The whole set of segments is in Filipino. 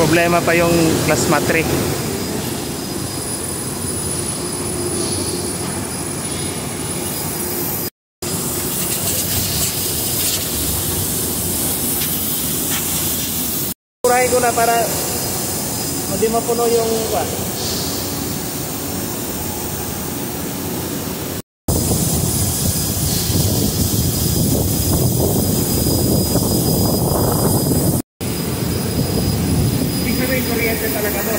problema pa yung plasma 3. Purahin ko na para hindi mapuno yung kuryente talaga mo.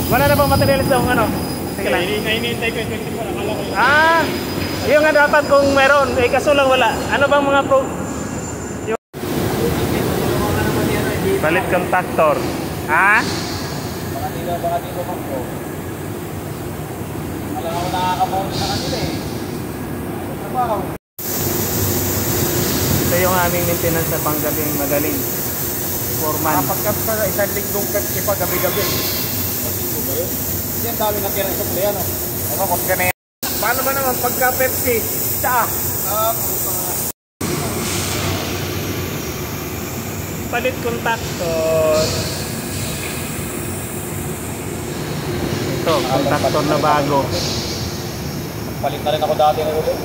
Wala na bang materialis daw ano? Sige lang. Hinihintay ko 24, akala ko yun. Yung nga dapat kung meron, kaso lang wala. Ano bang mga yung palit contactor. Baka dito ko. Alam ako nakakapunta na kanila eh. Trabaho. Ito yung aming maintenance sa panggaling magaling. Foreman. Kapag sa isang linggong Pepsi pa gabi-gabi. Linggo ba yun? Hindi ang dami na tira sa play ano. Ano kung ka na yan? Paano ba naman pagka Pepsi? Palit contactor. Ito, contactor na bago. Palit na rin ako dati na ulit.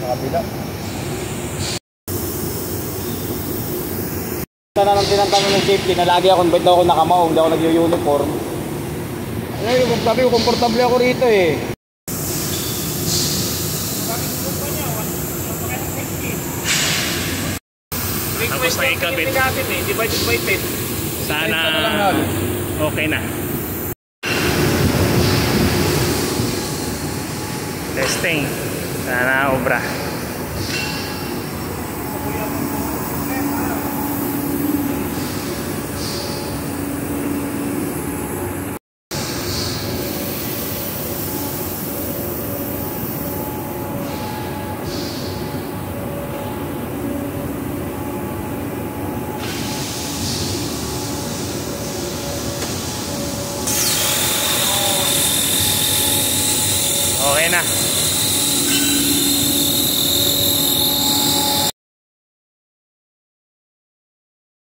Sa kabila. Sana nang tinantang ng safety na lagi akong ba't daw ako nakamaong, hindi ako nag-uniform. Ngayon, sabi ko, komportable ako rito eh. Tapos na ikabit. Divided by 10. Sana okay na. Testing. Sana obra. Okay na.